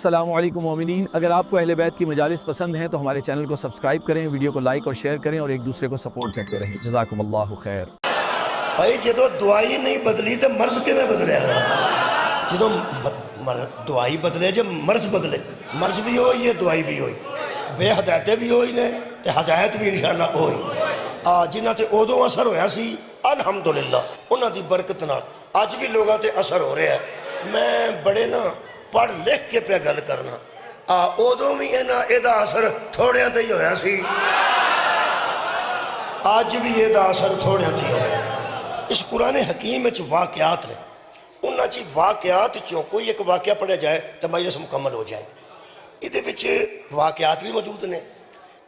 السلام علیکم مومنین، اگر آپ کو اہل بیت کی مجالس پسند ہیں تو ہمارے چینل کو سبسکرائب کریں، ویڈیو کو لائک اور شیئر کریں اور ایک دوسرے کو سپورٹ کرتے رہیں۔ جزاکم اللہ خیر۔ بھائی جدو دعائی نہیں بدلی تو مرض کیویں بدلے گا؟ جدو دعائی بدلے جب مرض بدلے، مرض بھی ہوئی ہے دعائی بھی ہوئی، بے ہدایتیں بھی ہوئی نے تے ہدایت بھی انشاءاللہ ہوئی۔ جنہاں تے ادوں اثر ہویا سی الحمدللہ انہاں دی برکت نال اج بھی لوگاں تے اثر ہو رہا ہے۔ میں بڑے نا پڑھ لکھ کے پہ گل کرنا، ادوں بھی ایدا اثر تھوڑیاں تے ہی ہویا سی، آج بھی ایدا اثر تھوڑیاں تے ہی ہویا۔ اس قرآن حکیم میں واقعات نے، انہاں چی واقعات چوں کوئی ایک واقعہ پڑھا جائے تو مجلس مکمل ہو جائے۔ یہ وچ واقعات بھی موجود نے،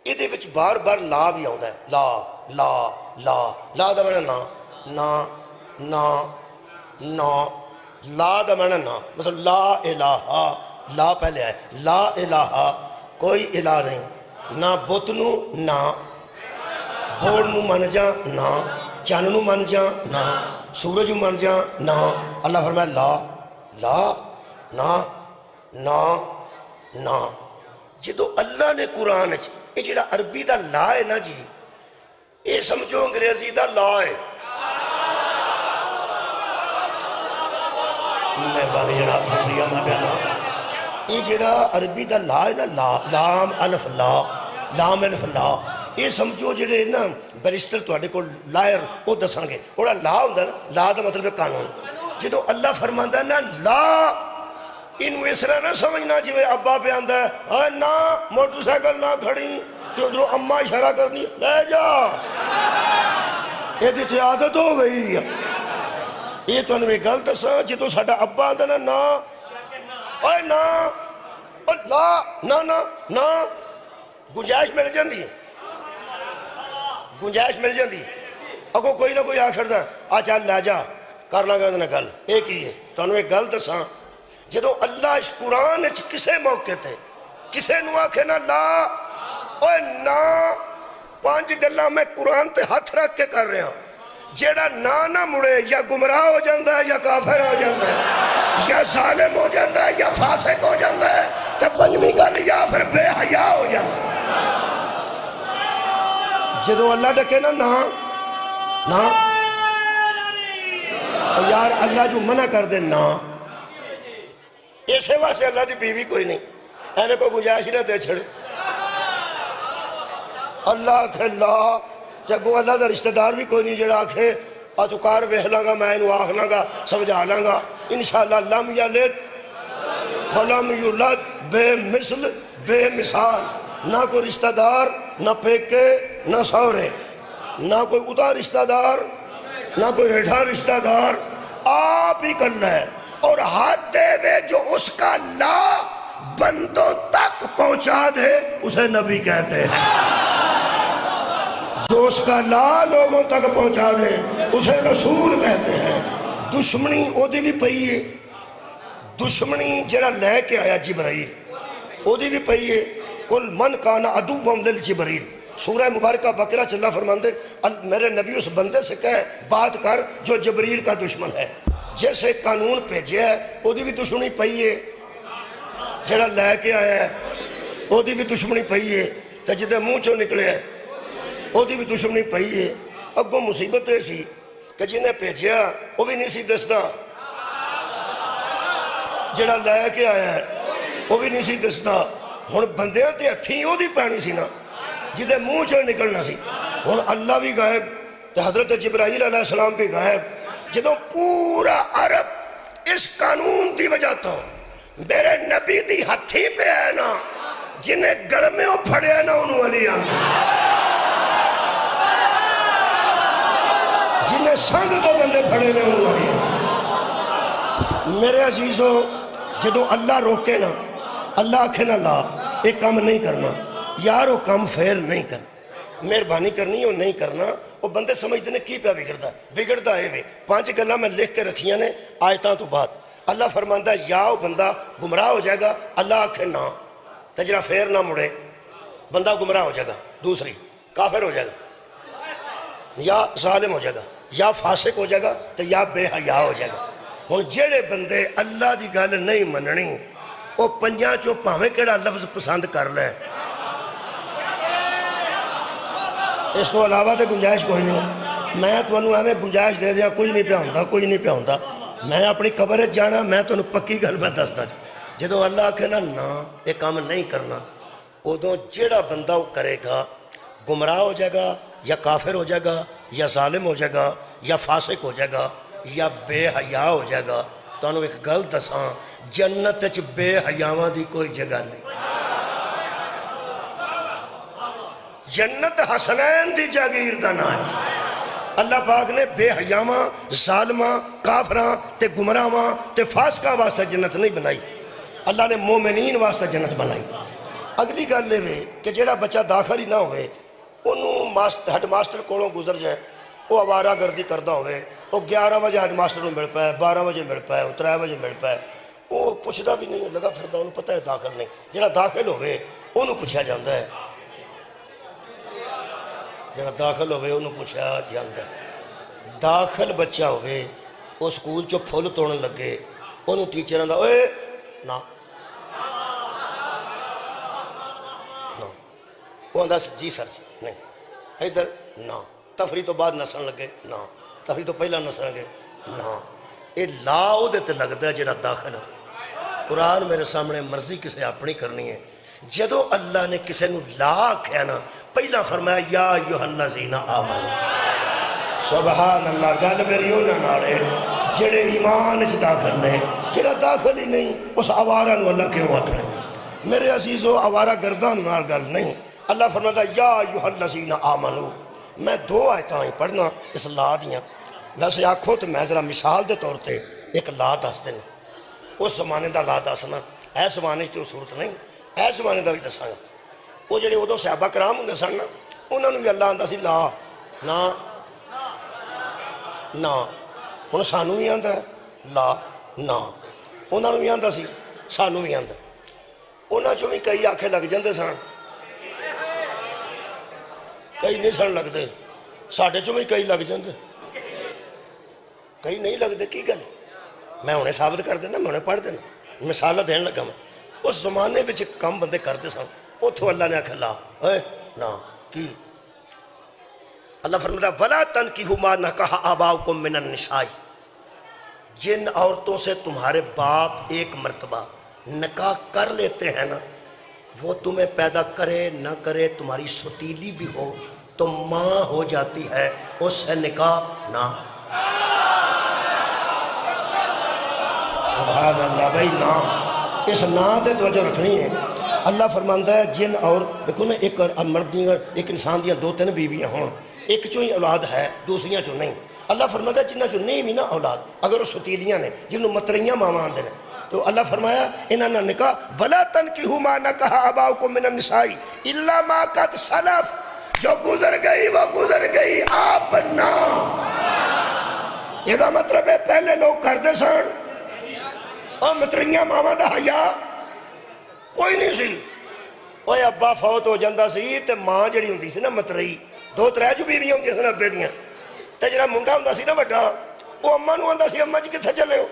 یہ وچ بار بار لا بھی آتا ہے، لا لا لا لا دا معنی نا نا نا نا، لا دا معنی نا، مثلا لا الہ، لا پہلے آئے، لا الہ کوئی الہ نہیں، نہ بت نو نا، بوڑ نو من جا نا، چن نو من جا نا، سورج نو من جا نا۔ اللہ فرمایا لا لا نا نا نا۔ جدو اللہ نے قرآن یہ جڑا عربی دا لا ہے نا جی، یہ سمجھو انگریزی دا لا ہے۔ مہربانی جناب، شکریہ میں کہنا، یہ جڑا عربی دا لا ہے نا، لا لام الف لا، لام الف لا، یہ سمجھو جڑے نا بیرسٹر تواڈے کول لائر وہ دسن گے، وہ لا ہوندا نا، لا دا مطلب ہے قانون۔ جدو اللہ فرماندا ہے نا لا، انہوں اس طرح نہ سمجھنا جویں ابا پہ آندا ہے نہ موٹر سائیکل نہ کھڑی تو ادھروں اما اشارہ کرنی لے جا، یہ تو عادت ہو گئی۔ یہ تو انہوں گل دساں جدو ساڈا ابا آندا نا نا اے نا لا نا نا نا، گنجائش مل جاندی ہے، گنجائش مل جاندی، اگوں کوئی نہ کوئی آخر آ چل لے جا کر لاں گا گل۔ ایک ہی ہے تو انہوں گل دساں، جدو اللہ اس قرآن کسے موقع تے کسے نو آکھے نا لا اوے نا، پانچ گلاں میں قرآن تے ہاتھ رکھ کے کر رہا ہوں، جیڑا نہ مڑے یا گمراہ ہو جاندہ ہے یا کافر ہو جاندہ ہے یا ظالم ہو جاندہ ہے یا فاسق ہو جاندہ ہے تو پنجویں گل یا پھر بے حیا ہو جاندہ ہے۔ جدو اللہ ڈکے نا نا نا، یار اللہ جو منع کر دے نا، اسے واسطے اللہ دی بیوی کوئی نہیں، ایویں کوئی گنجائش نہ دے چھڑے۔ اللہ آکھے لا، جگو اللہ دا رشتہ دار بھی کوئی نہیں جڑا آکھے تو کار ویکھ لاں گا، میں انہوں آکھ لاں گا، سمجھا لاں گا۔ انشاءاللہ لم یلد ولم یولد، بے مثل بے مثال، نہ کوئی رشتہ دار، نہ پیکے نہ سورے، نہ کوئی ادا رشتہ دار نہ کوئی ہیٹھا رشتہ دار، آپ ہی کرنا ہے۔ اور ہاتھ دے وے جو اس کا لا بندوں تک پہنچا دے اسے نبی کہتے ہیں، جو اس کا لا لوگوں تک پہنچا دے اسے رسول کہتے ہیں۔ دشمنی او دی بھی پئی ہے، دشمنی جڑا لے کے آیا جبرائیل او دی بھی پئی ہے، کل من کانا عدو للجبریل، سورہ مبارکہ بقرہ چلا فرماندے میرے نبی اس بندے سے کہے بات کر جو جبریل کا دشمن ہے، جیسے قانون بھیجیا ہے او دی بھی دشمنی پئی ہے، جڑا لے کے آیا ہے او دی بھی دشمنی پئی ہے، تے جدے منہ چوں نکلے ہے او دی بھی دشمنی پئی ہے۔ اگوں مصیبت ہے سی کہ جنہیں بھیجیا وہ بھی نہیں سی دسدا، جڑا لے کے آیا ہے وہ بھی نہیں سی دسدا، ہن بندیاں تے ہتھیں او دی پانی سی نا جدے منہ چوں نکلنا سی۔ ہن اللہ بھی غائب تے حضرت جبرائیل علیہ السلام بھی غائب، جدو پورا عرب اس قانون دی وجہ تو میرے نبی دی ہتھی پہ ہے نا، جنہیں گڑمیں ہو پھڑے ہے نا انہوں علی آنگا، جنہیں سنگ تو بندے پھڑے نے انہوں علی آنگا۔ میرے عزیزو جدو اللہ روکے نا، اللہ آکھے نا لا، ایک کام نہیں کرنا یار، وہ کام فیر نہیں کرنا، مہربانی کرنی وہ نہیں کرنا، وہ بندے سمجھتے ہیں کی پہ بگڑتا ہے وے۔ پانچ گلاں میں لکھ کے رکھیاں نے آیتاں تو بعد، اللہ فرماندہ ہے یا وہ بندہ گمراہ ہو جائے گا، اللہ آکھے نا تجرہ فیر نہ مڑے، بندہ گمراہ ہو جائے گا، دوسری کافر ہو جائے گا، یا ظالم ہو جائے گا، یا فاسق ہو جائے گا، تو یا بے حیا ہو جائے گا۔ ہن جڑے بندے اللہ دی گل نہیں مننی وہ پنجاں چوں بھاویں کیڑا لفظ پسند کر لے، اس کو علاوہ تے گنجائش کوئی نہیں۔ میں تمہیں ایویں گنجائش دے دیا کوئی نہیں پیا ہوندا، کوئی نہیں پیا ہوندا، میں اپنی قبر جانا، میں تمہیں پکی گل میں دسدا جدوں اللہ آکھے نا یہ کام نہیں کرنا، ادوں جیڑا بندہ وہ کرے گا گمراہ ہو جائے گا، یا کافر ہو جائے گا، یا ظالم ہو جائے گا، یا فاسق ہو جائے گا، یا بے حیا ہو جائے گا۔ تمہیں ایک گل دساں، جنت وچ بے حیاواں دی کوئی جگہ نہیں۔ جنت حسنین دی جاگیر دا نام ہے۔ اللہ پاک نے بے حیاواں، ظالماں، کافراں تے گمراہاں تے فاسقاں واسطے جنت نہیں بنائی، اللہ نے مومنین واسطے جنت بنائی۔ اگلی گل یہ کہ جیڑا بچہ داخل ہی نہ ہوئے انہوں ہیڈ ماسٹر کولوں گزر جائے، وہ آوارہ گردی کردہ ہوئے، وہ 11 بجے ہیڈ ماسٹر مل پائے، 12 بجے مل پائے، 3 بجے مل پائے، وہ پوچھتا بھی نہیں، لگا پھردا انہوں پتہ ہے داخل نہیں۔ جیڑا داخل ہوئے انہوں پوچھا جاندہ ہے، جیڑا داخل ہوئے انہوں پوچھا جاندہ ہے۔ داخل بچہ ہوئے وہ سکول چو پھول توڑن لگے، انہوں ٹیچر آندہ اوے نا، وہ آندہ جی سر نہیں، ادھر نا، تفریح تو بعد نسن لگے نا، تفریح تو پہلا نسن لگے نا۔ یہ لا او دیتے لگتا ہے جڑا داخل ہے۔ قرآن میرے سامنے مرضی کسے اپنی کرنی ہے، جدو اللہ نے کسے نو لا کہیا نا پہلا فرمایا یا ایھا الذین آمنوا، سبحان اللہ۔ گل میری انہاں نال ہے جڑے ایمان وچ داخل نے، جڑا داخل ہی نہیں اس آوارہ نو اللہ کیوں آکھنا؟ میرے عزیزو آوارہ گردان نال گل نہیں۔ اللہ فرماتا ہے یا ایھا الذین آمنوا۔ میں 2 آیتاں پڑھنا اس لا دیاں، ویسے آکھو تو میں ذرا مثال دے طور تے ایک لا دس دینا، اس زمانے دا لا دسنا، اے زمانے تو صورت نہیں، اے زمانے دا بھی دساں گا۔ وہ جڑے ادو صحابہ کرام ہوندے سن نا، انہوں نے بھی اللہ آندا سی لا نا نا، ہن سانوں بھی آندا ہے لا نا، انہوں نے بھی آندا سی سانوں بھی آندا۔ انہاں چوں بھی کئی آکھے لگ جاندے سن، کئی نہیں سن لگتے، ساڈے چوں بھی کئی لگ جاندے، کئی نہیں لگتے۔ کی گل میں انہیں ثابت کر دینا، میں انہیں پڑھ دینا، مثال دین لگا میں۔ اس زمانے میں ایک کام بندے کرتے سن، اتھوں اللہ نے آکھا لا اے نا کی؟ اللہ فرماتا ہے وَلَا تَنْكِحُوا مَا نَكَحَ آبَاؤُكُم مِّنَ النِّسَاءِ، جن عورتوں سے تمہارے باپ ایک مرتبہ نکاح کر لیتے ہیں نا، وہ تمہیں پیدا کرے نہ کرے، تمہاری ستیلی بھی ہو تو ماں ہو جاتی ہے، اس سے نکاح نہ۔ سبحان اللہ بھائی، نا اس نا تے توجہ رکھنی ہے۔ اللہ فرماندا ہے جن اور دیکھو نا، ایک مرد ایک انسان دیاں 2-3 بیویاں ہون، ایک چوں ہی اولاد ہے دوسریاں چوں نہیں۔ اللہ فرماندا ہے جنہاں چوں نہیں بھی نا اولاد، اگر وہ ستیلیاں نے جنہوں متریاں ماواں آندے نے، تو اللہ فرمایا انہاں نہ نکاح وَلَا تَنْكِحُوا مَا نَكَحَ آبَاؤُكُم مِّنَ النِّسَاءِ إِلَّا مَا قَدْ سَلَفَ، جو گزر گئی وہ گزر گئی، آپ نہ۔ یہ مطلب ہے پہلے لوگ کرتے سن، اور متریاں ماواں دا حیا کوئی نہیں سی۔ اوے ابا فوت ہو جاندہ سی تے ماں جڑی ہوندی سی نا متری، 2-3 جو بیویاں ہوندی سن ابے دیاں، تے جڑا منڈا ہوندا سی نا بڑا، وہ اماں نوں آندا سی اماں جی کتھے چلے ہو؟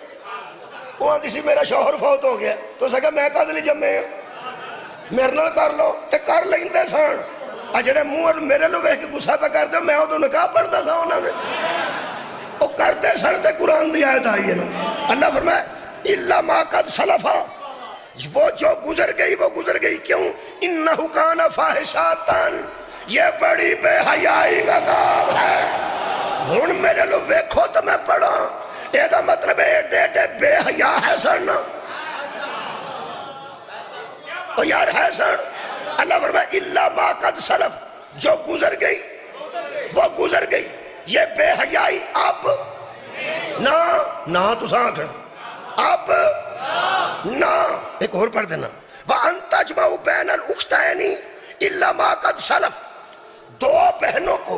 وہ آندی سی میرا شوہر فوت ہو گیا، تو اس کہا میں کد لئی جمے ہوں، میرے نال کر لو، تے کر لیندے سن۔ آ جڑے منہ میرے لو ویکھ کے غصہ پہ کر دے، میں ادوں نکاح پڑھدا سا انہاں دے، وہ کرتے سن تے قرآن دی آیت آئی ہے نا۔ اللہ فرمایا اِلَّا مَا قَدْ سَلَفَ، وہ جو گزر گئی وہ گزر گئی، کیوں؟ اِنَّهُ كَانَ فَاحِشَةً، یہ بڑی بے حیائی کا کام ہے۔ ہن میرے لو ویکھو تو میں پڑھا، یہ دا مطلب ہے ایڈے ایڈے بے حیا ہے سن، او یار ہے سن۔ اللہ فرمایا اِلَّا مَا قَدْ سَلَفَ، جو گزر گئی وہ گزر گئی، یہ بے حیائی اب نہ نہ تو سانکھنا اب نہ۔ ایک اور پڑھ دینا وَأَن تَجْمَعُوا بَيْنَ الْأُخْتَيْنِ إِلَّا مَا قَدْ سَلَفَ، 2 بہنوں کو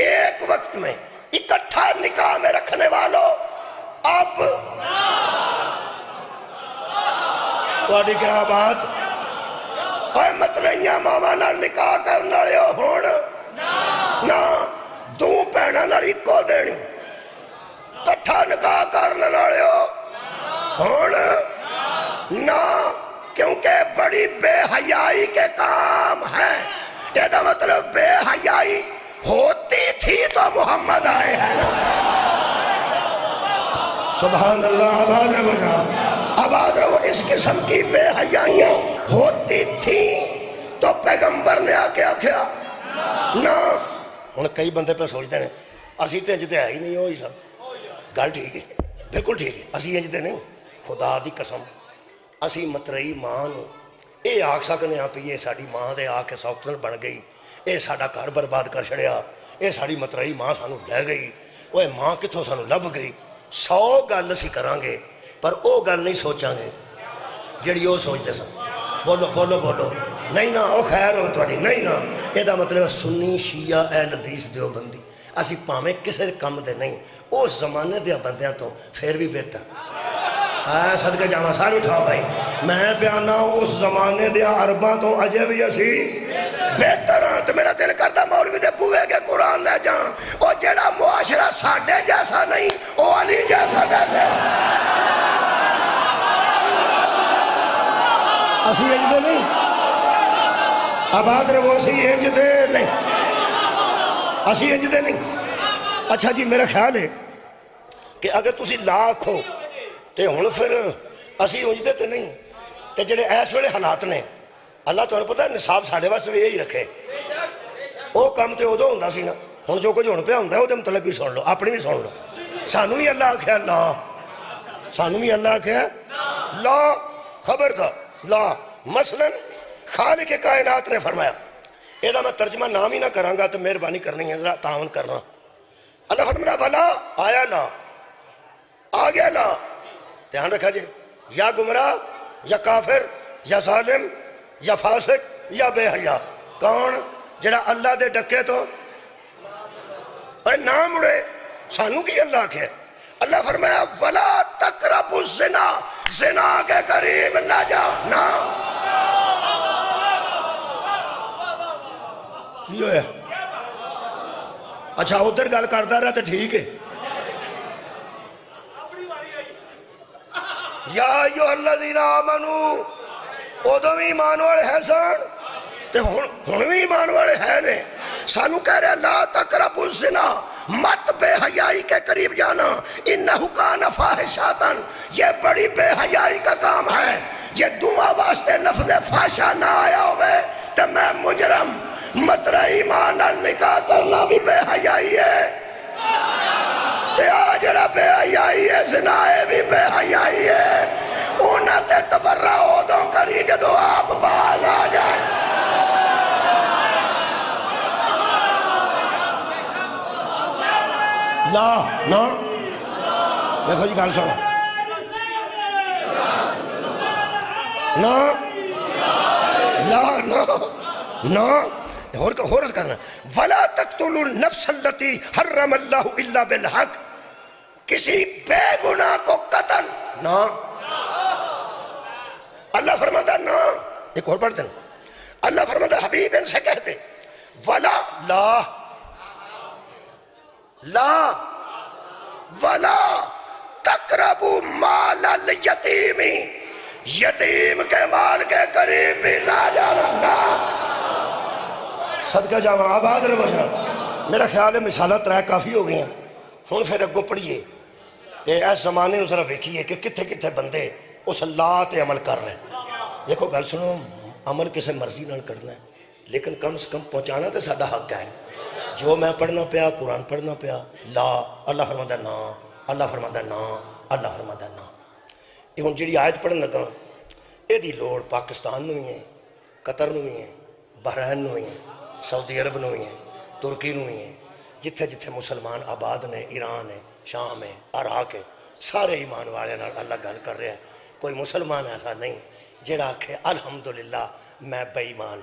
ایک وقت میں اکٹھا نکاح میں رکھنے والوں اب۔ تھوڑی کیا بات؟ اوہ متریاں ماواں نال نکاح کرن والے ہون نہ، 2 بہناں نال اکو دینی، کٹھا نکاح کرن والے ہون نہ۔ کہ بڑی بے حیائی کے کام ہیں. یہ مطلب بے حیائی ہوتی تھی تو محمد آئے ہیں. سبحان اللہ. آباد رہو جناب, آباد رہو. اس قسم کی بے حیائیاں ہوتی تھیں تو پیغمبر نے آ کے آکھیا نہ. ہن کئی بندے پہ سوچتے ہیں اسی تے انج تے ہے ہی نہیں ہوئی سن. گل ٹھیک ہے, بالکل ٹھیک ہے, اسی انج تے نہیں. خدا دی قسم اسی مترئی ماں نو اے آکھ سکنے ہاں پی یہ ساڈی ماں دے آ کے سوکتن بن گئی, اے ساڈا گھر برباد کر چھڑیا, اے ساڈی مترئی ماں سانو لے گئی, اوے ماں کتھوں سانو لب گئی. 100 گل اسی کران گے پر او گل نہیں سوچاں گے جڑی او سوچدے سن. بولو بولو بولو. نہیں نا او خیر ہو تہاڈی. نہیں نا یہ مطلب سنی شیعہ اہل حدیث دیوبندی اسی پاویں کسے کم دے نہیں, اس زمانے دے بندیاں تو پھر بھی بہتر. صدقے جاواں سارے اٹھاؤ بھائی. میں پیانا اس زمانے دے عرباں تو اجے بھی اسی بہتر ہاں. تو میرا دل کردا مولوی دے بوئے کے قرآن لے جاں, او جڑا معاشرہ ساڈے جیسا نہیں او علی جیسا کیسے. اسی انج دے نہیں, آباد رہو. اسی انج دے نہیں, اسی انج دے نہیں. اچھا جی, میرا خیال ہے کہ اگر تسی لا آکھو تے ہن پھر اسی انج دے تے نہیں. تے جڑے ایس ویلے حالات نے, اللہ تمہیں پتہ ہے نصاب ساڈے واسطے بھی یہی رکھے. او کام تے ادو ہوندا سی نا, ہن جو کچھ ہن پیا ہوندا ہے او دے متعلق بھی سن لو, اپنی بھی سن لو. سانو بھی اللہ آکھیا لا, سانو بھی اللہ آکھیا لا, خبردار لا. مثلا خالق کائنات نے فرمایا, یہ میں ترجمہ نام ہی نہ کراں گا تو مہربانی کرنی ہے, ذرا تعاون کرنا. اللہ فرمایا ولا آیا لا, آ گیا لا. دھیان رکھا جی, یا گمراہ یا کافر یا ظالم یا فاسق یا بے حیا. کون جڑا اللہ دے ڈکے تو نہ مڑے. سانو کی اللہ آکھے, اللہ فرمایا ولا تقربوا الزنا, زنا کے قریب نہ جاؤ. نہ یہ ہویا. اچھا ادھر گل کرتا رہا تو ٹھیک ہے. یا ایھا الذین آمنو, ادو بھی ایمان والے ہے سن تے ہن بھی ایمان والے ہے نے. سانو کہہ رہے لا تقربوا الزنا, مت بے حیائی کے قریب جانا. انہ کان فاحشۃ, یہ بڑی بے حیائی کا کام ہے. یہ دعا واسطے لفظ فحشا نہ آیا ہوئے تو میں مجرم. مترئی ماں نال نکاح کرنا بھی بے حیائی ہے, تے آ جڑا بے حیائی ہے زنا ہے بھی بے حیائی ہے. انہاں تے تبرہ ادوں کری جدو آپ باز آ جائے. لا نا دیکھو جی گل سنو نا, لا نا نا اور کرنا. ولا تقتلوا النفس التي حرم اللہ الا بالحق, کسی بے گناہ کو قتل نہ. اللہ فرماتا نا, ایک اور پڑھتے ہیں, اللہ فرماتا حبیب ان سے کہتے ولا لا لا ولا تقربوا مال الیتیم, یتیم کے مال کے قریب بھی نہ جانا. نہ صدقہ جاواں آباد رہو. میرا خیال ہے مثالہ ترائے کافی ہو گئی ہیں. ہن پھر اگوں پڑھیے تے اس زمانے ذرا ویکھیے کہ کتھے کتھے بندے اس اللہ تے عمل کر رہے ہیں. دیکھو گل سنو, عمل کسے مرضی نال کرنا ہے لیکن کم سے کم پہنچانا تے ساڈا حق ہے. جو میں پڑھنا پیا, قرآن پڑھنا پیا, لا, اللہ فرماتا نا, اللہ فرماتا نا, اللہ فرماتا نا. یہ ہن جڑی آیت پڑھن لگا یہ دی لوڑ پاکستان نو ہی ہے, قطر نو ہی ہے, بحرین نو ہی ہے, سعودی عرب نو ہی ہے, ترکی نو ہی ہے. جتھے جتھے مسلمان آباد نے, ایران ہے, شام ہے, عراق ہے, سارے ایمان والے نال اللہ گل کر رہا ہے. کوئی مسلمان ایسا نہیں جڑا آکھے الحمدللہ میں بے ایمان.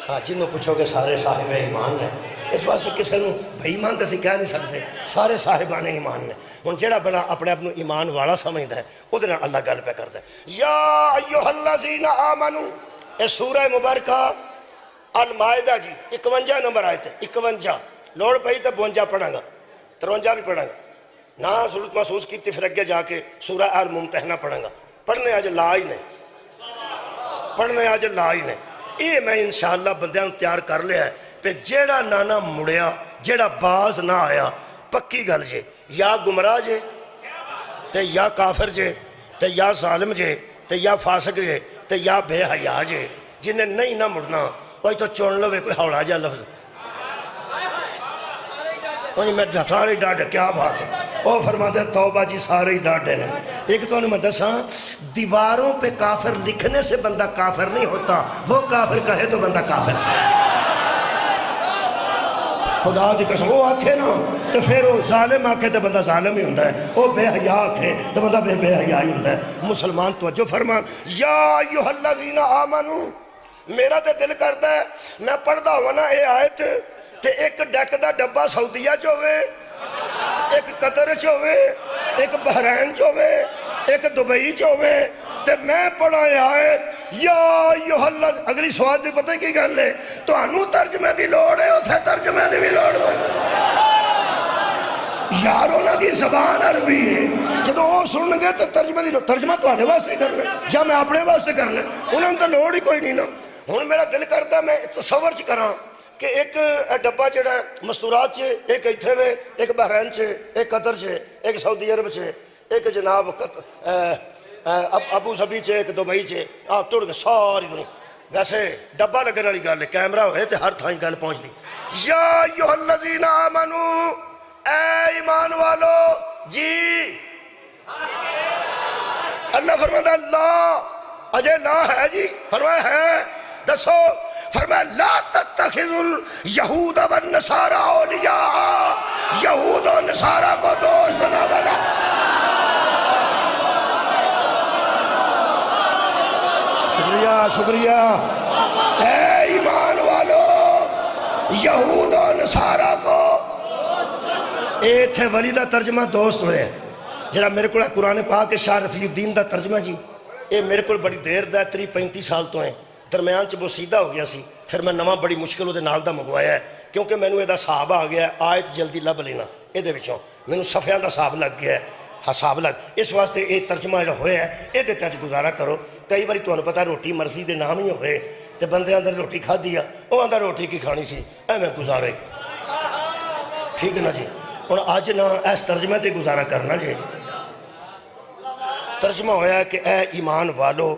ہاں جنہوں پوچھو کہ سارے صاحب ایمان نے, اس واسطے کسی نے بے ایمان تو اسی کہہ نہیں سکتے, سارے صاحبان ایمان نے. ہن جڑا بڑا اپنے آپ ایمان والا سمجھدا ہے او دے نال اللہ گل پہ کردا ہے. یا ایھا الذین آمنو, اے سورہ مبارکہ المائدہ جی 51 نمبر آیت ہے. 51 لوڑ پئی تو 52 پڑھاں گا, 53 بھی پڑھاں گا. نہ ضرورت محسوس کی پھر اگے جا کے سورہ الممتحنہ پڑھاں گا. پڑھنے اج لا ہی نے پڑھنے اج لا ہی نے یہ میں انشاءاللہ بندیاں نوں تیار کر لیا ہے پہ جیڑا نانا مڑیا جیڑا باز نہ آیا پکی گل جے یا گمراہ جے تے یا کافر جے تے یا ظالم جے تے یا فاسق جے تے یا بے حیا جے جنہیں نہیں نہ مڑنا وہی تو چون لو کوئی ہوڑا جا لفظ وہی میں سارے ڈاڈے کیا بات ہے وہ فرماتے ہیں توبہ جی سارے ڈاڈے نے ایک تو میں دساں دیواروں پہ کافر لکھنے سے بندہ کافر نہیں ہوتا وہ کافر کہے تو بندہ کافر خدا دی قسم وہ آکھے نا تو پھر وہ ظالم آکھے تو بندہ ظالم ہی ہوندہ ہے وہ بے حیا آکھے تو بندہ بے حیا ہی ہوندہ ہے مسلمان توجہ فرمان یا ایوہ الذین آمنو میرا تے دل کرتا ہے میں پڑھدا ہوا نا اے آیت تے ایک ڈیک دا ڈبا سعودیہ چوے ایک قطر چوے ایک بحرین چوے ایک دبئی چوے تے میں پڑھا یہ آیت یا ایوہ اللہ اگلی سوال دی پتہ کی گل ہے تو انو ترجمے دی لوڑ ہے اتھے ترجمے دی بھی لوڑ ہے یاروں نا دی زبان عربی ہے جدو وہ سن گے تو ترجمے دی لوڑ ترجمہ تو آنے واسطے کرنے یا میں اپنے واسطے کرنے انہوں نے تو لوڑ ہی کوئی نہیں نا ہوں میرا دل کرتا ہے میں تصور چ کراں کہ ایک ڈبا جڑا مستورات چھے ایک ایتھے وے ایک بحرین چھے ایک قطر چھے ایک سعودی عرب چھے ایک جناب ابو ظبی چھے ایک دبئی چھے آپ ٹوڑ کے ساری دنیا ویسے ڈبا لگنے والی گل ہے کیمرہ ہوئے تے ہر تھائیں گل پہنچ دی یا ایوہ الذین آمنو اے ایمان والو جی اللہ فرماتا اللہ اجے لا ہے جی فرمایا ہے دسو فرمایا لا تتخذوا الیہود والنصارى اولیاء یہود و نصارہ کو دوست نہ بنا شکریہ اے ایمان والو یہود و نصارہ کو اے تھے ولی دا ترجمہ دوست ہوئے جڑا میرے کو قرآن پاک شاہ رفیع الدین دا ترجمہ جی اے میرے کو بڑی دیر دا 30-35 سال تو ہیں درمیان چ بہت سیدھا ہو گیا سی پھر میں نواں بڑی مشکل وہ نال دا منگوایا ہے کیونکہ میں نے صحاب آ گیا ہے آیت جلدی لب لینا یہ وچوں میں صفحیاں دا صحاب لگ گیا ہے حساب لگ اس واسطے یہ ترجمہ جو ہویا ہے یہ تے اج گزارا کرو کئی باری تمہیں پتا روٹی مرضی دے نام ہی ہوئے تے بندے اندر روٹی کھا دیا وہ اندر روٹی کی کھانی سی اے میں گزارے ٹھیک ہے نا جی اور آج نہ ایس ترجمہ تے گزارا کرنا جی ترجمہ ہویا ہے کہ اے ایمان والو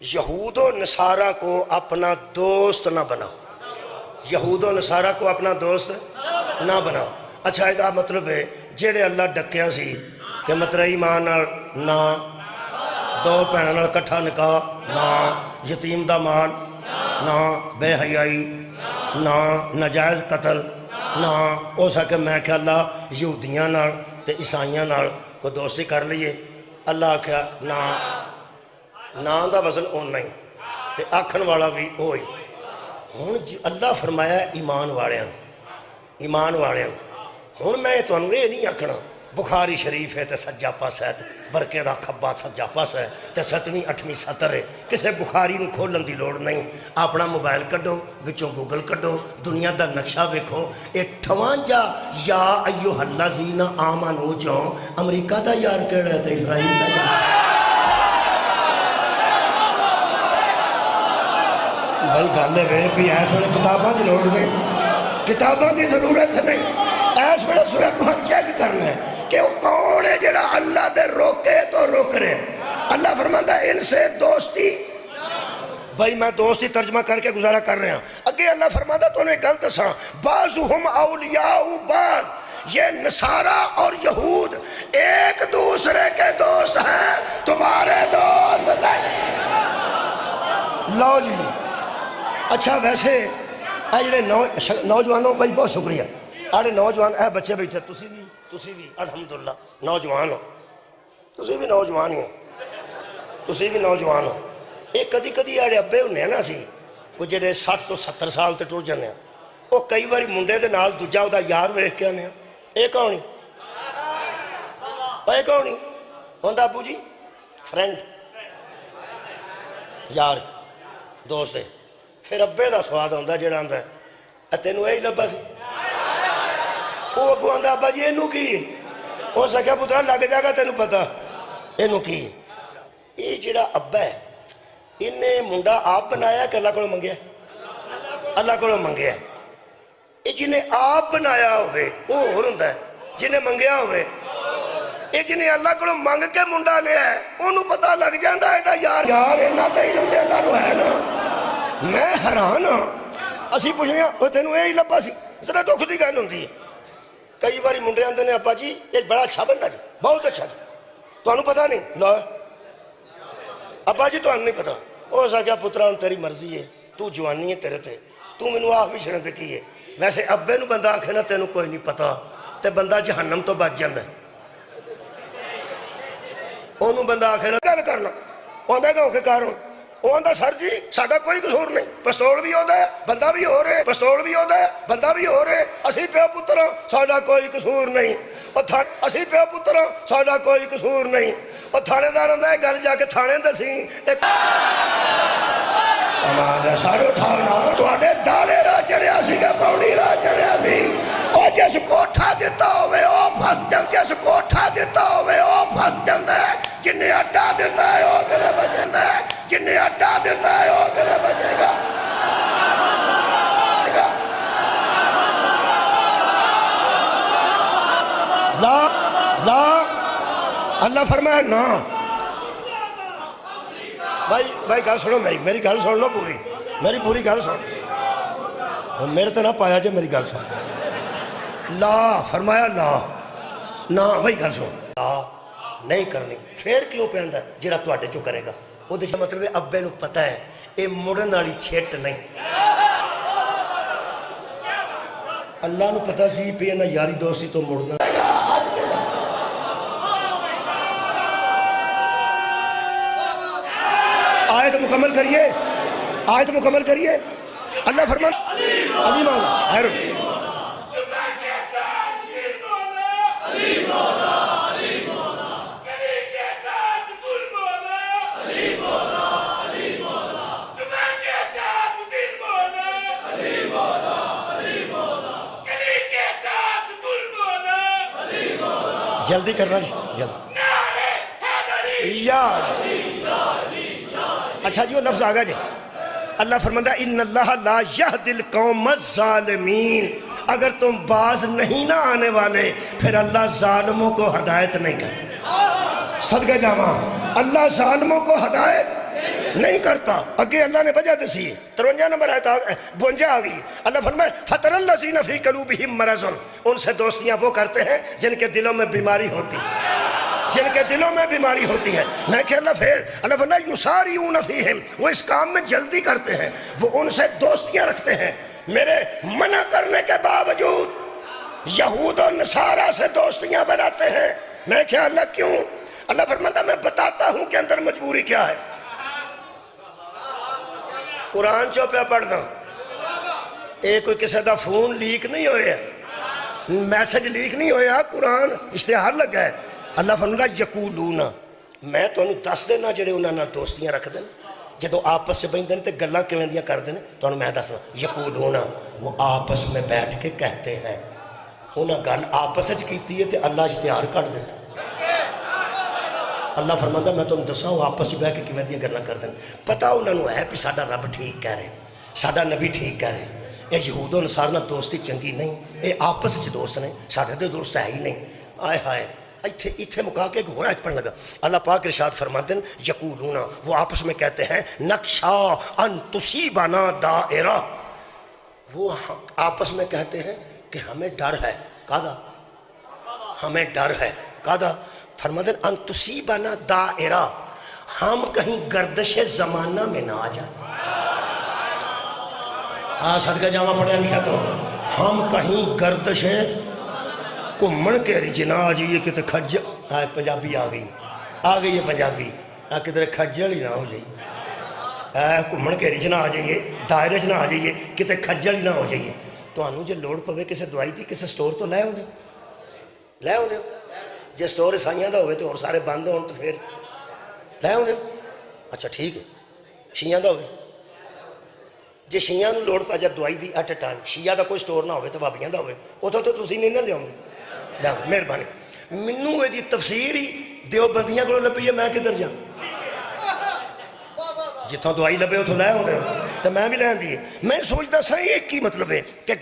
یہود و نصارہ کو اپنا دوست نہ بناؤ یہود و نصارہ کو اپنا دوست نہ بناؤ اچھا ایدہ مطلب ہے جیڑے اللہ ڈکیا سی کہ مطلب ایمان نہ دو پہنہ نال کٹھا نکاح نہ یتیم دا مال نہ بے حیائی نہ نجائز قتل نہ ہو سکے میں کہ اللہ یہودیاں نال تے عیسائیاں نال کو دوستی کر لیے اللہ کہا نہ دا وزن اون نہیں تے آکھن والا بھی ہوئی ہون اللہ فرمایا ایمان والیاں ہون میں تو انوے نہیں آکھنا بخاری شریف ہے تے سجا پاس ہے برکے دا کھبا سجا پاس ہے تے 7ویں 8ویں سطر ہے کسے بخاری نو کھولن دی لوڑ نہیں اپنا موبائل کڈو وچوں گوگل کڈو دنیا دا نقشہ ویکھو اے 58 یا ایوہ الذین آمنو جو امریکہ دا یار کیڑا ہے تے اسرائیل دا یار بل گالے رہے بھی ایس ویلے کتاباں دی لوڑ نہیں کتاباں دی ضرورت نہیں ایس ویلے صورت کو چیک کرنا ہے کہ وہ کون ہے جڑا اللہ دے روکے تو روک رہے اللہ فرماتا ہے ان سے دوستی بھائی میں دوستی ترجمہ کر کے گزارا کر رہے ہیں اگے اللہ فرماتا ہے تو انہیں غلط سا بعضهم اولیاء بعض یہ نصارہ اور یہود ایک دوسرے کے دوست ہیں تمہارے دوست نہیں لو جی اچھا ویسے اے جڑے نوجوانوں بھائی بہت شکریہ آڑے نوجوان اے بچے بیٹھے تسی بھی الحمدللہ نوجوان ہو تسی بھی نوجوان ہو ایک کدی کدی آڑے ابے ہونے ہیں نا سی وہ جڑے 60 تو 70 سال تے ٹر جانے ہیں وہ کئی باری منڈے دے نال دوجا دا یار ویکھ کے آنے ہیں اے کونی ہوندہ ابو جی فرینڈ یار دوست ہے پھر ابے دا سواد ہوندہ جڑا ہوندہ ہے تینوں اے ہی لبا سی وہ اگو آندہ ابا جی اینو کی ہو سکیا پترہ لگ جائے گا تینوں پتا اینو کی یہ جڑا ابا ہے انہیں منڈا آپ بنایا کہ اللہ کو منگیا؟ اللہ کو منگیا. یہ جنہیں آپ بنایا ہوئے وہ اور ہوتا ہے جنہیں منگیا ہوئے. یہ جنہیں اللہ کو منگ کے منڈا لیا ہے انہوں پتہ لگ جاندہ ہے یار یار اینا تے علم تے اللہ رو ہے نا. میں حیران ہاں اسی پوچھنے وہ تینوں یہ لبا سی ذرا دکھ دی گل ہوندی ہے. کئی باری منڈے آندے نے ابا جی ایک بڑا اچھا بندہ جی بہت اچھا جی تمہیں پتہ نہیں لا ابا جی تمہیں نہیں پتہ. وہ سا کیا پترا تیری مرضی ہے تو جوانی ہے تیرے تے تو مینوں آخ بھی چھڑن تے کی ہے. ویسے ابے نو بندہ آکھے نا تینوں کوئی نہیں پتہ تے بندہ جہنم تو بچ جاندا ہے. انہوں بندہ آکھے نا گل کرنا آندا گاؤں کے کاروں وہ آندا سر جی ساڈا کوئی قصور نہیں پستول بھی ہوتا ہے بندہ بھی ہو رہے پستول بھی ہوتا ہے بندہ بھی ہو رہے اسی پیو پتر ساڈا کوئی قصور نہیں. اسی پیو پتر ساڈا کوئی قصور نہیں. اور تھانے دار آندا ہے گل جا کے تھانے دسی ہمارا سارے اٹھانا تواڈے داڑے راہ چڑھیا سی کہ پوڑی راہ چڑھیا سی. اور جس کوٹھا دیتا ہوئے او پھس جب جس کوٹھا دیتا ہوئے او پھس جاندا ہے. جنہیں اڈا دیتا ہے وہ کدے بچیندا ہے. جنہیں اڈا دیتا ہے وہ کدے بچے گا. لا لا اللہ فرمایا نا. بھائی گل سنو میری گل سن لو پوری میری پوری گل سن میرے تو نہ پایا جی میری گل سن. لا فرمایا لا نا بھائی گل سن لا نہیں کرنی پھر کیوں پہندا ہے جڑا تواڈے چوں کرے گا وہ مطلب ہے ابے نو پتہ ہے یہ مڑن والی چھٹ نہیں. اللہ نو پتہ سی پہ نہ یاری دوستی تو مڑنا. آیت مکمل کریے آیت مکمل کریے. اللہ فرمان علی مولا خیر جلدی کرنا جی جلدی یاد. اچھا جی وہ لفظ آگا جی اللہ فرماتا ہے ان اللہ لا یہدی القوم الظالمین. اگر تم باز نہیں نہ آنے والے پھر اللہ ظالموں کو ہدایت نہیں کرتا. صدقہ جامع اللہ ظالموں کو ہدایت نہیں کرتا. اگے اللہ نے وجہ دسی 53 نمبر آیت 52 آ گئی. اللہ فرمائے فَتَرَ الَّذِينَ فِي قُلُوبِهِم مَرَضٌ. ان سے دوستیاں وہ کرتے ہیں جن کے دلوں میں بیماری ہوتی جن کے دلوں میں بیماری ہوتی ہے. میں کہ اللہ پھر اللہ فرمائے یُسَارِعُونَ فِيهِم وہ اس کام میں جلدی کرتے ہیں وہ ان سے دوستیاں رکھتے ہیں. میرے منع کرنے کے باوجود یہود و نصارہ سے دوستیاں بناتے ہیں. میں کہ اللہ کیوں؟ اللہ فرماتا میں بتاتا ہوں کہ اندر مجبوری کیا ہے. قرآن چو پہ پڑھ دوں ایک کوئی کسی دا فون لیک نہیں ہویا میسج لیک نہیں ہویا قرآن اشتہار لگا ہے. اللہ فرماتا یقولون میں تو انہوں دس دینا جڑے انہوں نے دوستیاں رکھ دیں جدو آپس سے بہن دیں تے گلہ کیویں دیاں کر دیں تو انہوں میں دسنا یقولون وہ آپس میں بیٹھ کے کہتے ہیں انہوں گل آپس اچھ کیتی ہے تے اللہ اشتہار کر دیتا. اللہ فرماتا میں تم دساں وہ آپس میں بیٹھ کے کیویں دیاں گلہ کر دیں. پتہ انہوں نے ہے کہ ساڈا رب ٹھیک کہہ رہے ساڈا نبی ٹھیک کہہ رہے. اے یہود و نصارہ نہ دوستی چنگی نہیں اے آپس وچ دوست نے ساڈے تے دوست ہے ہی نہیں. آئے ہائے ایتھے مکا کے ایک اور آیت پڑھنے لگا. اللہ پاک ارشاد فرماتے ہیں یقولون وہ آپس میں کہتے ہیں نقشا ان تصیبنا دائرہ. وہ آپس میں کہتے ہیں کہ ہمیں ڈر ہے کادا ہمیں ڈر ہے کادا. فرماتے ہیں ان تصیبنا دائرہ ہم کہیں گردش زمانہ میں نہ آ جائیں. ہاں صدقہ جامع پڑھیا لکھا تو ہم کہیں گردش کمن کے رجنا آ جائیے کہ کھجل پنجابی آ گئی ہے پنجابی کدھر کھجل ہی نہ ہو جائیے کمن کے رجنا آ جائیے دائرے نہ آ جائیے کتے کھجل ہی نہ ہو جائیے. تو انہوں جے لوڑ پوے کسے دوائی دی کسے سٹور تو لے ہوں دے جے سٹور عیسائیاں دا ہوئے تو اور سارے بند ہوں تو پھر لے ہوں دے. اچھا ٹھیک ہے شیعہ دا ہوئے جے شیعہ نو لوڑ پا جا دوائی دی ایٹ اے ٹائم شیعہ دا کوئی سٹور نہ ہوئے تو بابیاں دا ہوئے اتھو تو تسی نہیں نہ لے ہوں دے. مہربانی منوں یہ تفسیر ہی دیوبندیاں کو لبھی ہے میں کدھر جا ਜਿੱਥੋਂ ਦਵਾਈ ਲੱਭੇ ਉਥੋਂ ਲੈ ਆਉਂਦੇ ਹੋ ਤੇ ਮੈਂ ਵੀ ਲੈ ਆਂਦੀ ਹੈ। ਮੈਂ ਸੋਚਦਾ ਸਾਂ ਇਹ ਕੀ ਮਤਲਬ ਹੈ ਕਿ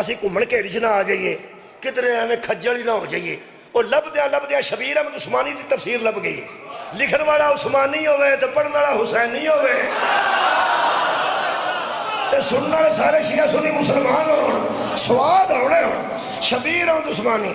ਅਸੀਂ ਘੁੰਮਣ ਘੇਰੀ 'ਚ ਨਾ ਆ ਜਾਈਏ, ਕਿਧਰੇ ਐਵੇਂ ਖੱਜਲ ਹੀ ਨਾ ਹੋ ਜਾਈਏ। ਉਹ ਲੱਭਦਿਆਂ ਸ਼ਬੀਰ ਅਹਿਮਦ ਉਸਮਾਨੀ ਦੀ ਤਫਸੀਰ ਲੱਭ ਗਈ। ਲਿਖਣ ਵਾਲਾ ਉਸਮਾਨੀ ਹੋਵੇ ਤੇ ਪੜ੍ਹਨ ਵਾਲਾ ਹੁਸੈਨੀ ਹੋਵੇ ਤੇ ਸੁਣਨ ਵਾਲੇ ਸਾਰੇ ਸ਼ੀਆ ਸੁਨੀ ਮੁਸਲਮਾਨ ਹੋਣ, ਸਵਾਦ ਆਉਣੇ ਹੋਣ। ਸ਼ਬੀਰ ਅਹਿਮਦ ਉਸਮਾਨੀ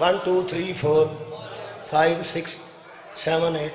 1 2 3 4 5 6 7 8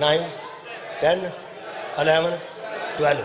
9 10 11 12।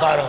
12।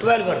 12।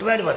12।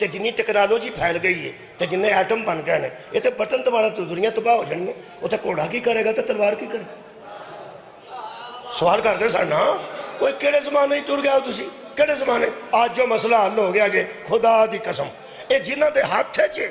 ਤੇ ਜਿੰਨੀ ਟੈਕਨੋਲੋਜੀ ਫੈਲ ਗਈ ਹੈ ਤੇ ਜਿੰਨੇ ਐਟਮ ਬਣ ਗਏ ਨੇ, ਇਹ ਤੇ ਬਟਨ ਦਬਾਣਾ ਤੋਂ ਦੁਨੀਆ ਤਬਾਹ ਹੋ ਜਾਣੀ ਹੈ। ਉੱਥੇ ਘੋੜਾ ਕੀ ਕਰੇਗਾ ਤੇ ਤਲਵਾਰ ਕੀ ਕਰੇ? ਸਵਾਲ ਕਰਦੇ ਸਨ ਨਾ, ਕੋਈ ਕਿਹੜੇ ਜ਼ਮਾਨੇ 'ਚ ਟੁਰ ਗਿਆ ਤੁਸੀਂ? ਕਿਹੜੇ ਜ਼ਮਾਨੇ? ਅੱਜ ਜੋ ਮਸਲਾ ਹੱਲ ਹੋ ਗਿਆ ਜੇ, ਖੁਦਾ ਦੀ ਕਸਮ, ਇਹ ਜਿਨ੍ਹਾਂ ਦੇ ਹੱਥ 'ਚ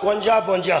51 52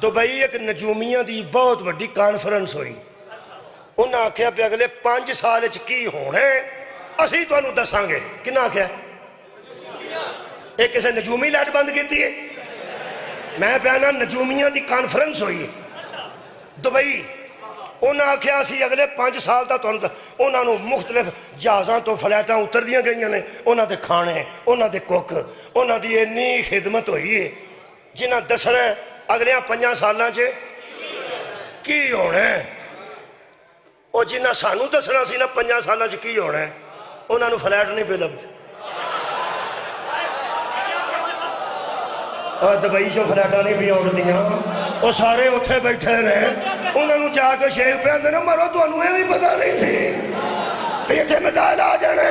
ਦੁਬਈ ਇੱਕ ਨਜੂਮੀਆਂ ਦੀ ਬਹੁਤ ਵੱਡੀ ਕਾਨਫਰੰਸ ਹੋਈ। ਉਹਨਾਂ ਆਖਿਆ ਵੀ ਅਗਲੇ 5 ਸਾਲ ਵਿੱਚ ਕੀ ਹੋਣਾ ਅਸੀਂ ਤੁਹਾਨੂੰ ਦੱਸਾਂਗੇ। ਕਿਹਨਾਂ ਆਖਿਆ? ਇਹ ਕਿਸੇ ਨਜੂਮੀ ਲਾਈਟ ਬੰਦ ਕੀਤੀ ਹੈ? ਮੈਂ ਪਿਆ ਨਾ, ਨਜੂਮੀਆਂ ਦੀ ਕਾਨਫਰੰਸ ਹੋਈ ਦੁਬਈ। ਉਹਨਾਂ ਆਖਿਆ ਅਸੀਂ ਅਗਲੇ 5 ਸਾਲ ਦਾ ਤੁਹਾਨੂੰ ਉਹਨਾਂ ਨੂੰ ਮੁਖਤਲਿਫ ਜਹਾਜ਼ਾਂ ਤੋਂ ਫਲੈਟਾਂ ਉਤਰਦੀਆਂ ਗਈਆਂ ਨੇ, ਉਹਨਾਂ ਦੇ ਖਾਣੇ, ਉਹਨਾਂ ਦੇ ਕੁੱਕ, ਉਹਨਾਂ ਦੀ ਇੰਨੀ ਖਿਦਮਤ ਹੋਈ ਹੈ ਜਿਨ੍ਹਾਂ ਦੱਸਣਾ ਅਗਲਿਆਂ 5 ਸਾਲਾਂ 'ਚ ਕੀ ਹੋਣਾ। ਉਹ ਜਿਨ੍ਹਾਂ ਸਾਨੂੰ ਦੱਸਣਾ ਸੀ ਨਾ 5 ਸਾਲਾਂ 'ਚ ਕੀ ਹੋਣਾ, ਉਹਨਾਂ ਨੂੰ ਫਲੈਟ ਨਹੀਂ ਪਏ ਲੱਭਦੇ। ਦੁਬਈ 'ਚੋਂ ਫਲੈਟਾਂ ਨਹੀਂ ਪਈਆਂ ਉੱਡਦੀਆਂ, ਉਹ ਸਾਰੇ ਉੱਥੇ ਬੈਠੇ ਨੇ। ਉਹਨਾਂ ਨੂੰ ਜਾ ਕੇ ਸ਼ੇਖ ਕਹਿੰਦੇ ਨੇ ਮਰੋ, ਤੁਹਾਨੂੰ ਇਹ ਵੀ ਪਤਾ ਨਹੀਂ ਸੀ ਵੀ ਇੱਥੇ ਮਿਜ਼ਾਈਲ ਆ ਜਾਣੇ।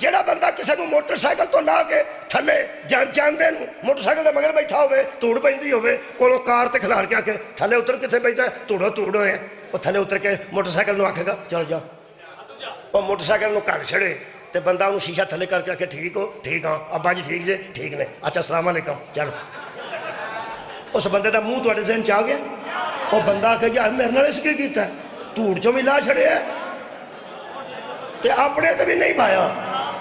ਜਿਹੜਾ ਬੰਦਾ ਕਿਸੇ ਨੂੰ ਮੋਟਰਸਾਈਕਲ ਤੋਂ ਲਾ ਕੇ ਥੱਲੇ ਜਾਂਦੇ ਨੂੰ ਮੋਟਰਸਾਈਕਲ ਦੇ ਮਗਰ ਬੈਠਾ ਹੋਵੇ, ਧੂੜ ਪੈਂਦੀ ਹੋਵੇ, ਕੋਲੋਂ ਕਾਰ ਤੇ ਖਿਲਾਰ ਕੇ ਆ ਕੇ ਥੱਲੇ ਉਤਰ ਕਿੱਥੇ ਬੈਠਾ, ਧੂੜ ਹੋਏ, ਉਹ ਥੱਲੇ ਉਤਰ ਕੇ ਮੋਟਰਸਾਈਕਲ ਨੂੰ ਆਖੇਗਾ ਚਲ ਜਾ। ਉਹ ਮੋਟਰਸਾਈਕਲ ਨੂੰ ਘਰ ਛੜੇ ਤੇ ਬੰਦਾ ਉਹਨੂੰ ਸ਼ੀਸ਼ਾ ਥੱਲੇ ਕਰਕੇ ਆਖੇ ਠੀਕ ਹੋ? ਠੀਕ ਹਾਂ। ਅੱਬਾ ਜੀ ਠੀਕ ਜੇ? ਠੀਕ ਨੇ। ਅੱਛਾ ਅਸਲਾਮ ਅਲੈਕਮ, ਚਲੋ। ਉਸ ਬੰਦੇ ਦਾ ਮੂੰਹ ਤੁਹਾਡੇ ਜ਼ਿਹਨ 'ਚ ਆ ਗਿਆ। ਉਹ ਬੰਦਾ ਆਖੇ ਯਾਰ ਮੇਰੇ ਨਾਲ ਇਸ ਕੀ ਕੀਤਾ, ਧੂੜ 'ਚੋਂ ਵੀ ਲਾ ਛੜਿਆ ਤੇ ਆਪਣੇ ਤੇ ਵੀ ਨਹੀਂ ਪਾਇਆ।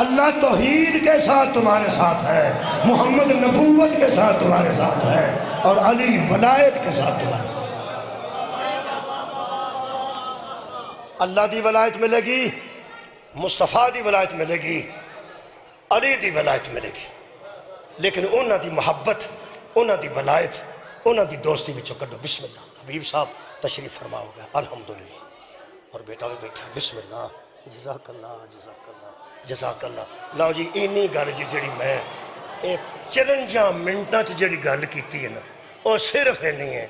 اللہ توحید کے ساتھ تمہارے ساتھ ہے، محمد نبوت کے ساتھ تمہارے ساتھ ہے، اور علی ولایت کے ساتھ تمہارے ساتھ۔ اللہ دی ولایت ملے گی، مصطفیٰ دی ولایت ملے گی، علی دی ولایت ملے گی، لیکن انہاں دی محبت، انہاں دی ولایت، انہاں دی دوستی بچوں کڈو۔ بسم اللہ۔ حبیب صاحب تشریف فرما ہو گیا الحمدللہ، اور بیٹا بھی بیٹھا، بسم اللہ، جزاک اللہ جزاک اللہ جزاک اللہ۔ لو جی اینی گل جڑی میں 54 منٹاں جڑی گل کیتی ہے نا، وہ صرف نہیں ہے،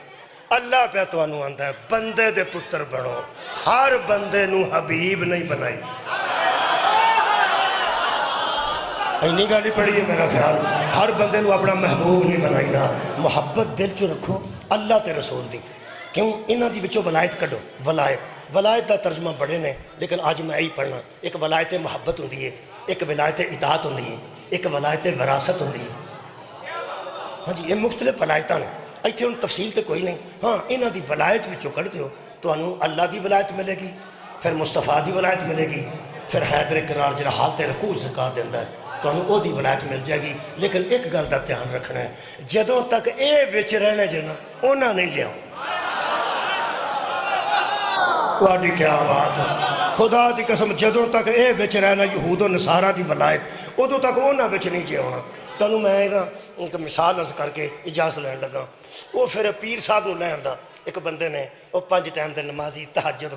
اللہ پہ تانوں آندا ہے بندے دے پتر بنو، ہر بندے نو حبیب نہیں بنائی۔ اینی گل ہی پڑھی ہے میرا خیال، ہر بندے نو اپنا محبوب نہیں بنائی دا۔ محبت دل چ رکھو اللہ تے رسول دی، کیوں انہاں دی وچوں ولایت کڈو۔ ولایت دا ترجمہ بڑے نے، لیکن آج میں یہی پڑھنا۔ ایک ولایت محبت ہوندی ہے، ایک ولایت اطاعت ہوندی ہے، ایک ولایت وراثت ہوندی ہے۔ ہاں جی، یہ مختلف ولایتاں نے، ایتھے ہن تفصیل تے کوئی نہیں۔ ہاں انہاں دی ولایت وچوں کڈ دیو، تانوں اللہ دی ولایت ملے گی، پھر مصطفیٰ دی ولایت ملے گی، پھر حیدر کرار جڑا حالت رکوع زکات دیندا ہے، تانوں او دی ولایت مل جائے گی۔ لیکن ایک گل دا دھیان رکھنا ہے، جدوں تک اے وچ رہنے جے نا، انہاں نہیں جاؤ۔ تہاڈی کیا بات ہے، خدا دی قسم، جدوں تک اے وچ رہنا یہود و نصارہ دی ولایت، ادوں تک انہاں وچ نہیں جیونا۔ تانوں میں نا ایک مثال عرض کر کے اجازت لین لگا۔ وہ پھر پیر صاحب نو لے آندا، ایک بندے نے، وہ 5 ٹائم دے نمازی، تہجد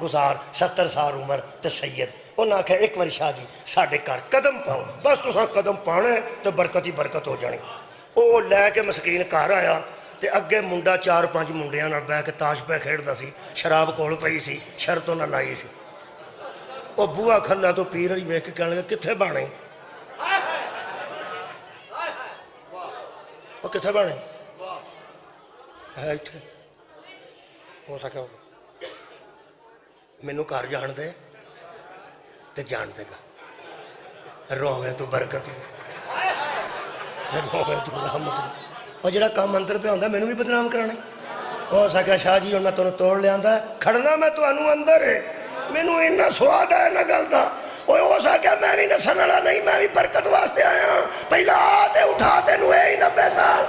گزار، 70 سال عمر تے سید۔ انہاں آکھیا ایک واری شاہ جی ساڈے گھر قدم پاؤ، بس تساں قدم پانا ہے تو برکت ہی برکت ہو جانی۔ وہ لے کے مسکین گھر آیا، تے اگے منڈا 4-5 منڈیاں نال بیٹھ کے تاش پہ کھیڈدا سی، شراب کول پئی سی، شرط نہ لائی سی۔ وہ بوہا کھلا تو پیر علی ویکھ کے کہن لگا کتھے بانے، وہ کتھے بانے ہے ایتھے۔ ہو سکیا مینوں گھر جان دے تے جان دے گا، روویں تو برکت روویں تو رحمت۔ اور جڑا کام اندر پہ ہوندا مینوں بھی بدنام کرانا۔ ہو سکیا شاہ جی انہاں تانوں توڑ لیا، کھڑنا میں تانوں اندر ہے، مینوں اتنا سواد ہے نہ گل دا۔ ہو سکیا میں بھی نسن والا نہیں، میں بھی برکت واسطے آیا، پہلا آ تے اٹھا تینوں اے ہی 90 سال۔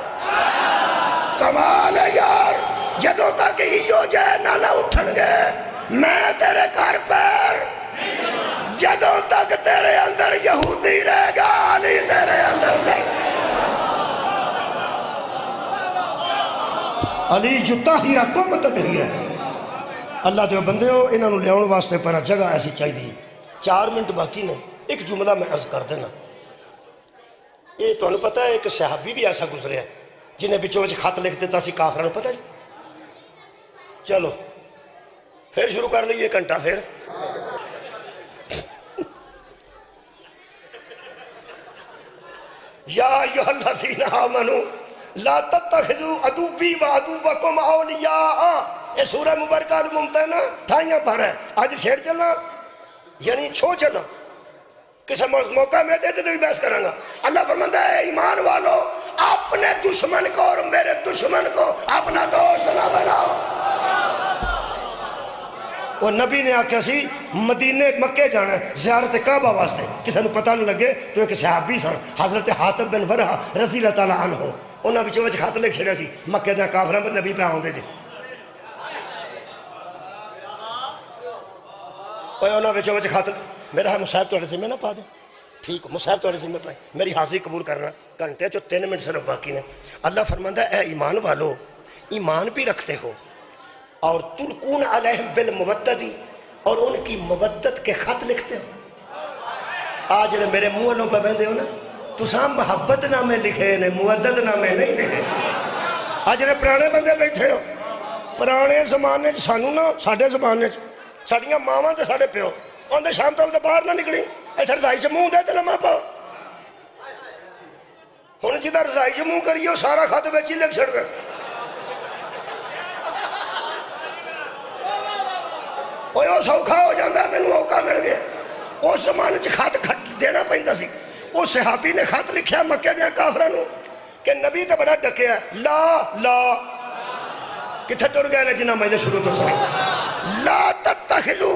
کمال ہے یار، جدوں تک ایو جے نہ اٹھن گے میں تیرے گھر پیر، جدوں تک تیرے اندر یہودی رہے گا علی تیرے اندر نہیں۔ علی جو طاہرہ کم تطہیرہ ہے۔ اللہ دے بندے ہو، انہاں نو لیاؤن واسطے پر جگہ ایسی چاہیے۔ 4 منٹ باقی نے، ایک جملہ میں عرض کر دینا۔ یہ تو انہوں پتہ ہے ایک صحابی بھی ایسا گزرے ہیں جنہیں بچوں وچ خط لکھ دیتا سی کافرہ نو، پتہ جی؟ چلو پھر شروع کر لئیے گھنٹہ پھر۔ یا ایھا الذین آمنوا لا تتخذوا عدوی و عدوکم اولیاء۔ یہ سورہ مبارکہ ممتحنہ تھائیاں پر ہے، آج چھیڑ چلنا یعنی چھو چلنا، کسی موقع میں دے بھی بحث کروں گا۔ اللہ فرماتا ہے ایمان والو اپنے دشمن کو اور میرے دشمن کو اپنا دوست نہ بناؤ۔ اور نبی نے آکھیا سی مدینے مکے جانا ہے زیارت کعبہ واسطے، کسی نے پتہ نہ لگے تو ایک صحابی سن حضرت حاتب بن ورہ رضی اللہ تعالیٰ عنہ، انہاں وچوں وچ خط لکھ چھڑیا سی مکے دے کافراں پر نبی پہ آوندے جی۔ اوے انہاں وچوں وچ خط، میرا ہے مصاحب تواڈے ذمہ نہ پا دیں، ٹھیک مصاحب تواڈے ذمہ پائے، میری حاضری قبول کرنا، گھنٹے چو 3 منٹ صرف باقی نے۔ اللہ فرماندا ہے اے ایمان والو، ایمان بھی رکھتے ہو اور تلقون علیہم بالمودتی، اور ان کی مودت کے خط لکھتے ہو۔ آج جڑے میرے منہ والوں پہ بہندے ہو نا، تساں محبت نامے لکھے نے، مودت نامے نہیں لکھے۔ آج جڑے پرانے بندے بیٹھے ہو، پرانے زمانے سانوں نا، ساڈے زمانے ساڈیاں ماواں تے ساڈے پیو آندے شام تک تے باہر نہ نکلی، ایتھے رضائی چ منہ دے تے لمحہ پاؤ۔ ہن جدھر رضائی چ منہ کریو سارا خط وچ ہی لکھ چھڑ گئے۔ وہ سوکھا ہو جاتا ہے، مینوں موقع مل گیا۔ اس زمانے چ خط دینا پیندا سی۔ اس صحابی نے خط لکھیا مکے دے کافراں نو کہ نبی تے بڑا ڈکیا ہے، لا لا کتھے ٹر گئے نے جنہاں میں شروع تو سنی، لا تتخذوا،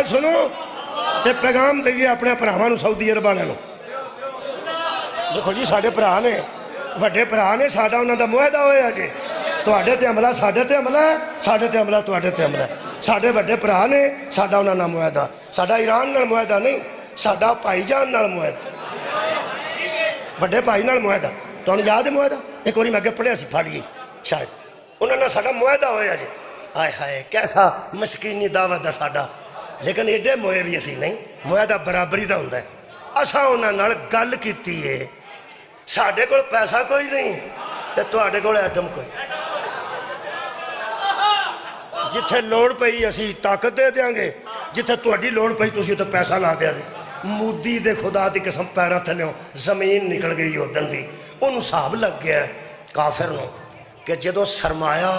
گل سنو تے پیغام دئیے اپنے بھراواں سعودی عرب والوں. دیکھو جی ساڈے بھرا نے وڈے بھرا نے ساڈا انہاں دا معاہدہ ہویا جی تواڈے تے حملہ ساڈے تے حملہ ہے ساڈے تے حملہ تواڈے تے حملہ ہے. ساڈے وڈے بھرا نے ساڈا انہاں نال معاہدہ ساڈا ایران نال معاہدہ نہیں ساڈا بھائی جان نال معاہدہ وڈے بھائی نال معاہدہ. تانوں یاد ہے معاہدہ ایک واری میں اگے پڑھیا سی پھاڑیے شاید انہاں نال ساڈا معاہدہ ہویا جی. آئے ہائے کیسا مسکینی دعوت دا ساڈا لیکن ایڈے موئے بھی اسی نہیں معاہدہ برابری دا ہوندا ہے. اساں انہاں نال گل کیتی ہے ساڈے کول پیسہ کوئی نہیں تے تواڈے کول ایٹم کوئی جتھے لوڑ پئی اسی طاقت دے دیاں گے جتھے تواڈی لوڑ پئی تسی تے پیسہ لا دیا جی. مودی دے خدا دی قسم پیرا تھلیوں زمین نکل گئی اودن دی انہوں صاحب لگ گیا کافر نو کہ جدو سرمایہ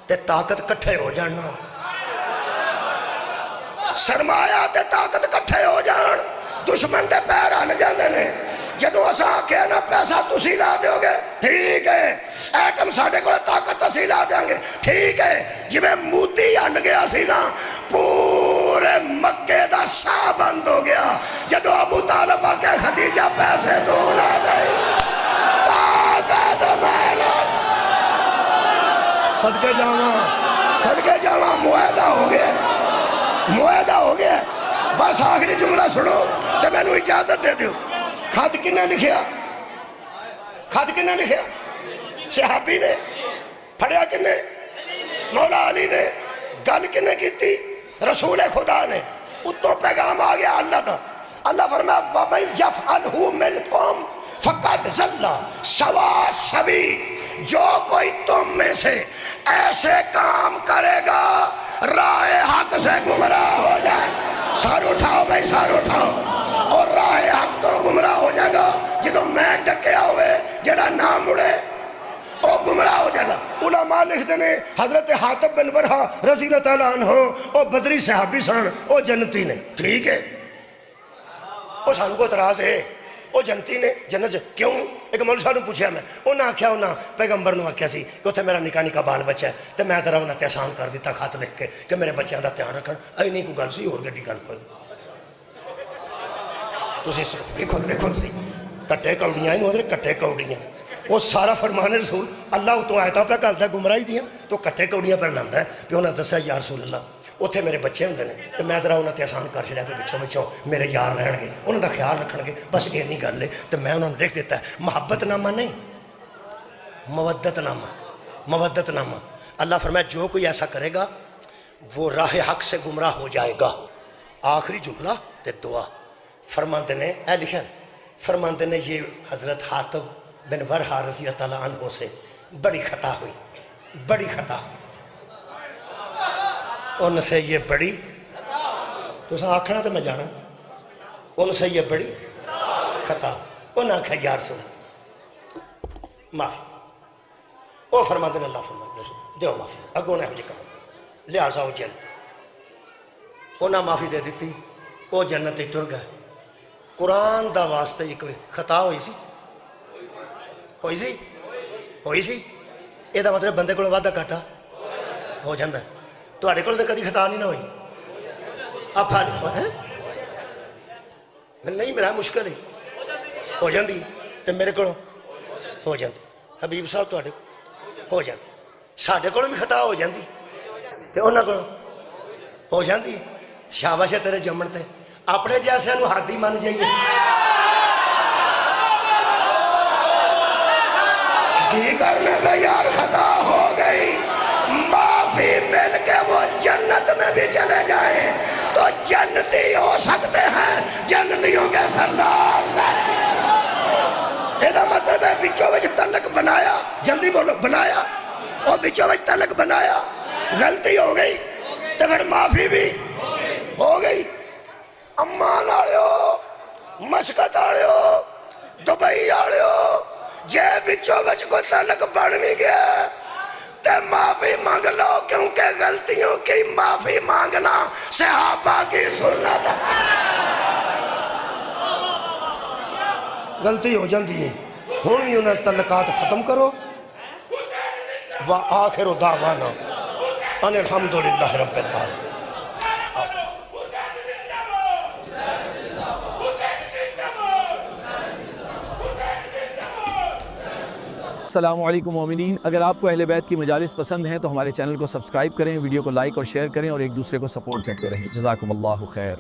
تے طاقت کٹھے ہو جانا سرمایہ تے طاقت کٹھے ہو جان دشمن دے پیر آنے جاندے نے. جدو اسا آکے نا پیسہ تسی لا دیو گے ٹھیک ہے ایٹم ساڑھے کو طاقت تسی لا دیں گے ٹھیک ہے جی میں مودی آن گیا سی نا پورے مکے دا شاہ بند ہو گیا. جدو ابو طالب آکے خدیجہ پیسے تو لا دے طاقت محنت صدقے جاواں معاہدہ ہو گیا معاہدہ ہو گیا. بس آخری جملہ سنو تو میں نے اجازت دے دیو. خط کنے لکھیا صحابی نے پڑھیا کنے مولا علی نے گل کنے کی تھی رسول خدا نے اتوں پیغام آ گیا اللہ تا. اللہ فرمایا وَمَنْ يَفْعَلْهُ مِنْكُمْ فَقَدْ ضَلَّ سَوَاءَ السَّبِيلِ جو کوئی تم میں سے ایسے کام کرے گا راہ حق سے گمراہ ہو جائے. سار اٹھاؤ بھائی سار اٹھاؤ اور راہ حق تو گمراہ ہو جائے گا. جدو میں ڈکیا ہوئے جڑا نام مڑے وہ گمراہ ہو جائے گا. علماء لکھتے ہیں حضرت حاتب بن ورحا رضی اللہ تعالیٰ عنہ وہ بدری صحابی سن وہ جنتی نے ٹھیک ہے وہ سانو کو اعتراض ہے وہ جنتی نے جنت سے کیوں. ایک مولوی صاحب نے پوچھا میں انہاں آکھیا انہاں پیغمبر نے آکھیا سی کہ اتنے میرا نکاح بال بچہ ہے تو میں ذرا انہاں تے آسان کر دیتا خط لکھ کے کہ میرے بچیاں دا دھیان رکھن. اے نہیں کوئی گل سی اور گڈی گل کوئی تسی ویکھو تسی کٹے کوڑیاں ہی ادھر کٹے کوڑیاں وہ سارا فرمان رسول اللہ اتوں آیتاں پہ گلتا ہے گمراہی دیاں تو کٹے کوڑیاں پر لاندا ہے کہ انہاں دسیا یا رسول اللہ اتنے میرے بچے ہوندے نے تو میں ذرا انہاں تے آسان کر چھڑیا کہ وچوں میرے یار رہن گے انہاں دا خیال رکھن گے بس اینی گل ہے. تو میں انہوں نے لکھ دیتا ہے محبت نامہ نہیں مودت نامہ. اللہ فرمایا جو کوئی ایسا کرے گا وہ راہ حق سے گمراہ ہو جائے گا. آخری جملہ تے دعا فرماندے نے اے لکھا فرماندے نے یہ حضرت حاتب بن ورحا رضی اللہ تعالیٰ عنہ سے بڑی خطا ہوئی ان سے یہ بڑی تو سا آکھنا تو میں جانا ان سے یہ بڑی خطا انہوں نے آکھا یا رسول معافی وہ فرماندے نے اللہ فرماندے دیو معافی اگوں نے ہو جی کہا لہٰذا وہ جنت انہوں نے معافی دے دیتی وہ جنت ہی ٹر گئے. قرآن دا واسطے ایک خطا ہوئی سی یہ دا مطلب بندے کو وعدہ کاٹا ہو جاندہ ہے. تواڈے کول تے کدی خطا نہیں نہ ہوئی آپ نہیں میرا مشکل ہے ہو جاندی تے میرے کو ہو جاندی حبیب صاحب تواڈے ہو جاندی ساڈے کول بھی خطا ہو جاندی تے انہاں کول ہو جاندی. شاباش ہے تیرے جمن تے اپنے جیسے انہوں حادی مان جائیے کی کرنے میں یار خطا ہو گئی معافی مل کے وہ جنت میں بھی چلے جائیں تو جنتی ہو سکتے ہیں جنتیوں کے سردار یہ مطلب ہے بچوں میں تلک بنایا جلدی بولو بنایا اور بچوں میں تلک بنایا غلطی ہو گئی تو پھر معافی بھی ہو گئی. امان آڑیو مسکت آڑیو دبئی آڑیو جے بچوں بچ کو تلک بڑھ بھی گیا تے معافی مانگ لو کیونکہ غلطیوں کی معافی مانگنا صحابہ کی سنت ہے. غلطی ہو جاندی ہے ہون بھی انہیں تلکات ختم کرو وآخر دعوانا ان الحمدللہ رب العالمین. السلام علیکم مومنین، اگر آپ کو اہل بیت کی مجالس پسند ہیں تو ہمارے چینل کو سبسکرائب کریں، ویڈیو کو لائک اور شیئر کریں اور ایک دوسرے کو سپورٹ کرتے رہیں۔ جزاکم اللہ خیر۔